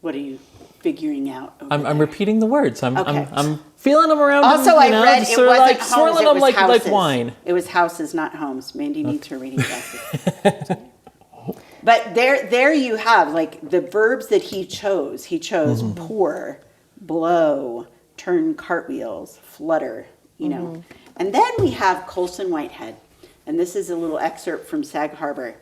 what are you figuring out? I'm repeating the words. I'm feeling them around. Also, I read it wasn't homes, swirling it them was houses. like wine. It was houses, not homes. Mandy needs her reading glasses. But there you have the verbs that he chose. He chose pour, blow, turn cartwheels, flutter. And then we have Colson Whitehead, and this is a little excerpt from Sag Harbor.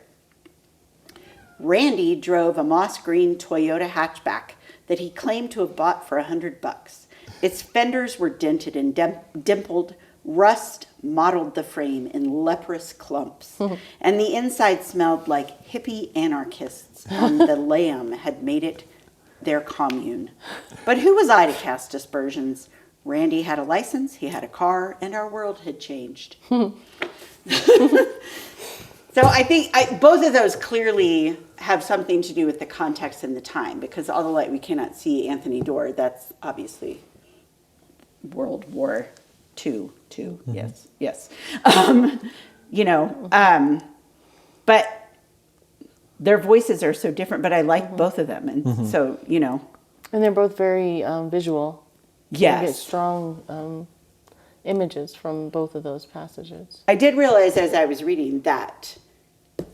Randy drove a moss green Toyota hatchback that he claimed to have bought for $100. Its fenders were dented and dimpled. Rust mottled the frame in leprous clumps. And the inside smelled like hippie anarchists on the lam had made it their commune. But who was I to cast aspersions? Randy had a license, he had a car, and our world had changed. So I think both of those clearly have something to do with the context and the time, because All the Light We Cannot See, Anthony Doerr, that's obviously World War two, yes. But their voices are so different, but I like both of them. And so, And they're both very visual. yes. You get strong images from both of those passages. I did realize as I was reading that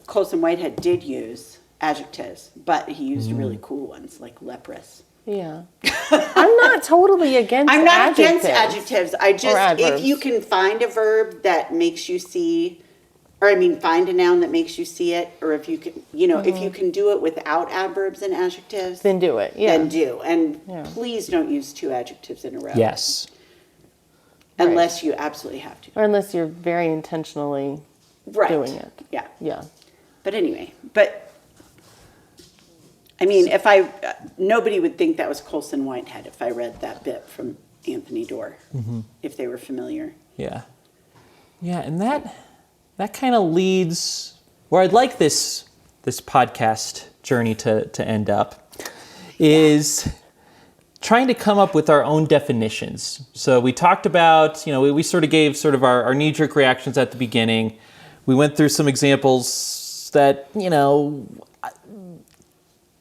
Colson Whitehead did use adjectives, but he used really cool ones like leprous. Yeah. I'm not totally against I'm not adjectives. against adjectives. I just, adverbs. if you can find a verb that makes you see, find a noun that makes you see it, or if you can, if you can do it without adverbs and adjectives, Then do it. Yeah. then do. And please don't use two adjectives in a row. Yes. Unless you absolutely have to. Or unless you're very intentionally doing it. Yeah. Yeah. But anyway, nobody would think that was Colson Whitehead if I read that bit from Anthony Dorr, if they were familiar. Yeah. Yeah, and that kind of leads where I'd like this podcast journey to end up is trying to come up with our own definitions. So we talked about, we sort of gave sort of our knee-jerk reactions at the beginning. We went through some examples that,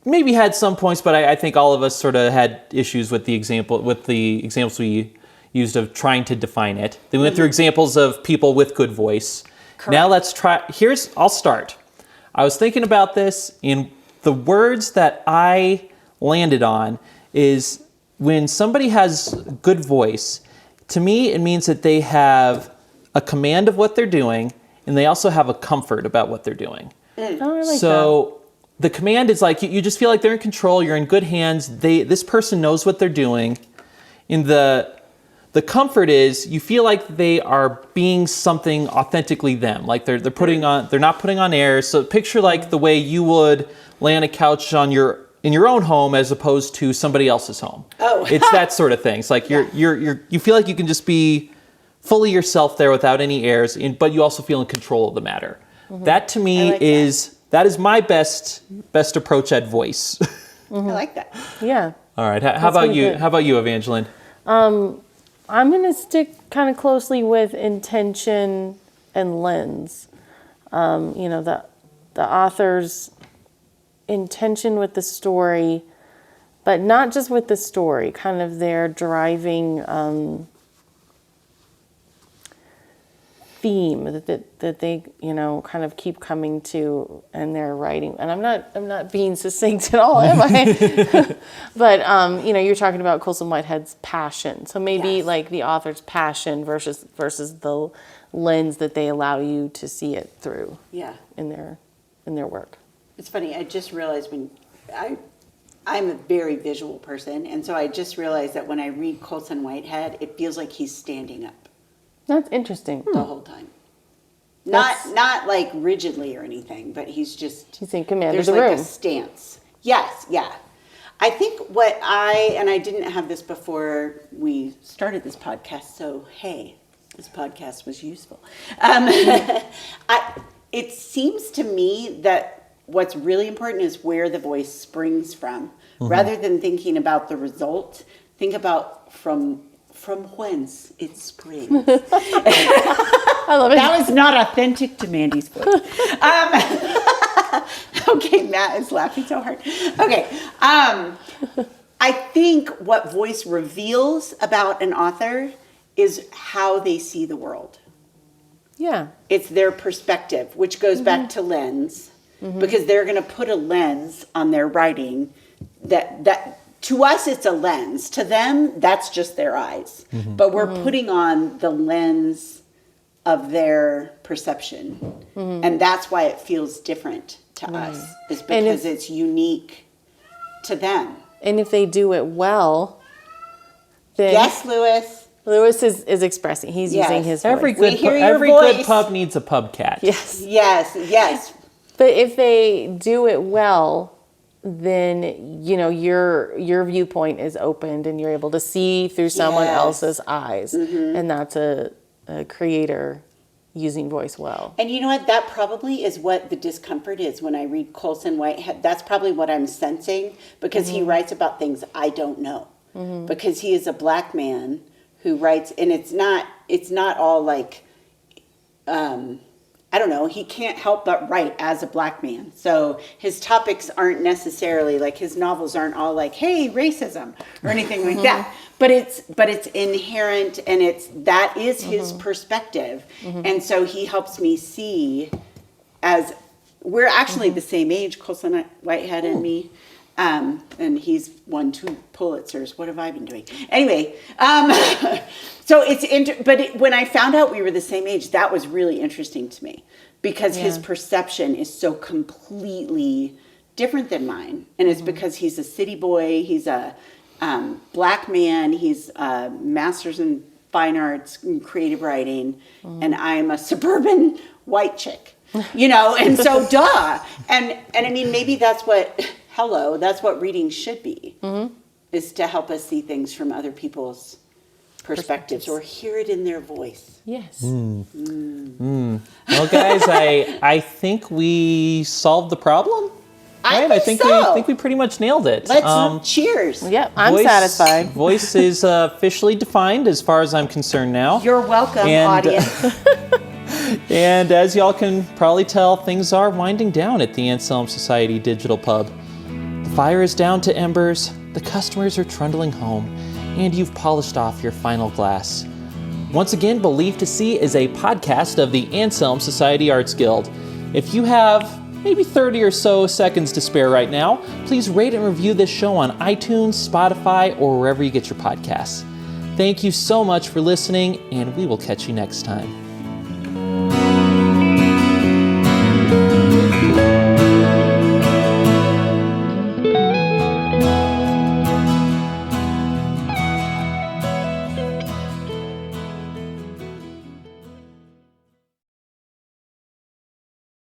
maybe had some points, but I think all of us sort of had issues with the examples we used of trying to define it. Then we went through examples of people with good voice. Correct. Now let's try, I'll start. I was thinking about this, and the words that I landed on is when somebody has good voice, to me it means that they have a command of what they're doing, and they also have a comfort about what they're doing. Oh, I like So the command is like, you just feel like they're in control, you're in good hands, this person knows what they're doing. And the comfort is you feel like they are being something authentically them, like they're not putting on airs. So picture like the way you would lay on a couch in your own home as opposed to somebody else's home. Oh, it's that sort of thing. It's like you feel like you can just be fully yourself there without any airs, but you also feel in control of the matter. That to me that is my best approach at voice. I like that. Yeah. All right. How about you? How about you, Evangeline? I'm going to stick kind of closely with intention and lens. The author's intention with the story, but not just with the story, kind of their driving theme that they kind of keep coming to in their writing. And I'm not being succinct at all, am I? But you're talking about Colson Whitehead's passion. So maybe like the author's passion versus the lens that they allow you to see it through. Yeah. In their work. It's funny, I just realized I'm a very visual person, and so I just realized that when I read Colson Whitehead, it feels like he's standing up. That's interesting. The whole time. Not like rigidly or anything, but he's in command of there's the like room. a stance. Yes, yeah. I think and I didn't have this before we started this podcast, so hey, this podcast was useful. It seems to me that what's really important is where the voice springs from. Rather than thinking about the result, think about from whence it springs. I love it. That was not authentic to Mandy's voice. Okay, Matt is laughing so hard. Okay. I think what voice reveals about an author is how they see the world. Yeah. It's their perspective, which goes back to lens, because they're going to put a lens on their writing that to us it's a lens. To them, that's just their eyes. But we're putting on the lens of their perception. And that's why it feels different to us, is because it's unique to them. And if they do it well, then Yes, Lewis. Lewis is expressing. He's using his voice. Every We good hear your every voice. good pub needs a pub cat. Yes. Yes. But if they do it well, then your viewpoint is opened and you're able to see through someone else's eyes, and that's a creator using voice well. And you know what? That probably is what the discomfort is when I read Colson Whitehead. That's probably what I'm sensing, because he writes about things I don't know. Because he is a black man who writes, and it's not all like, I don't know, he can't help but write as a black man. So his topics aren't necessarily like, his novels aren't all like, hey, racism or anything like that. But it's inherent, and that is his perspective. And so he helps me see, as we're actually the same age, Colson Whitehead and me. And he's won 2 Pulitzers. What have I been doing? Anyway, so when I found out we were the same age, that was really interesting to me, because his perception is so completely different than mine. And it's because he's a city boy, he's a black man, he's a master's in fine arts and creative writing, and I'm a suburban white chick, and so duh. And I mean, maybe that's what reading should be, is to help us see things from other people's perspectives or hear it in their voice. Yes. Well, guys, I think we solved the problem. Right? I think we pretty much nailed it. Let's cheers. Yeah, I'm satisfied. Voice is officially defined as far as I'm concerned now. You're welcome, audience. And as y'all can probably tell, things are winding down at the Anselm Society Digital Pub. The fire is down to embers, the customers are trundling home, and you've polished off your final glass. Once again, Believe to See is a podcast of the Anselm Society Arts Guild. If you have maybe 30 or so seconds to spare right now, please rate and review this show on iTunes, Spotify, or wherever you get your podcasts. Thank you so much for listening, and we will catch you next time.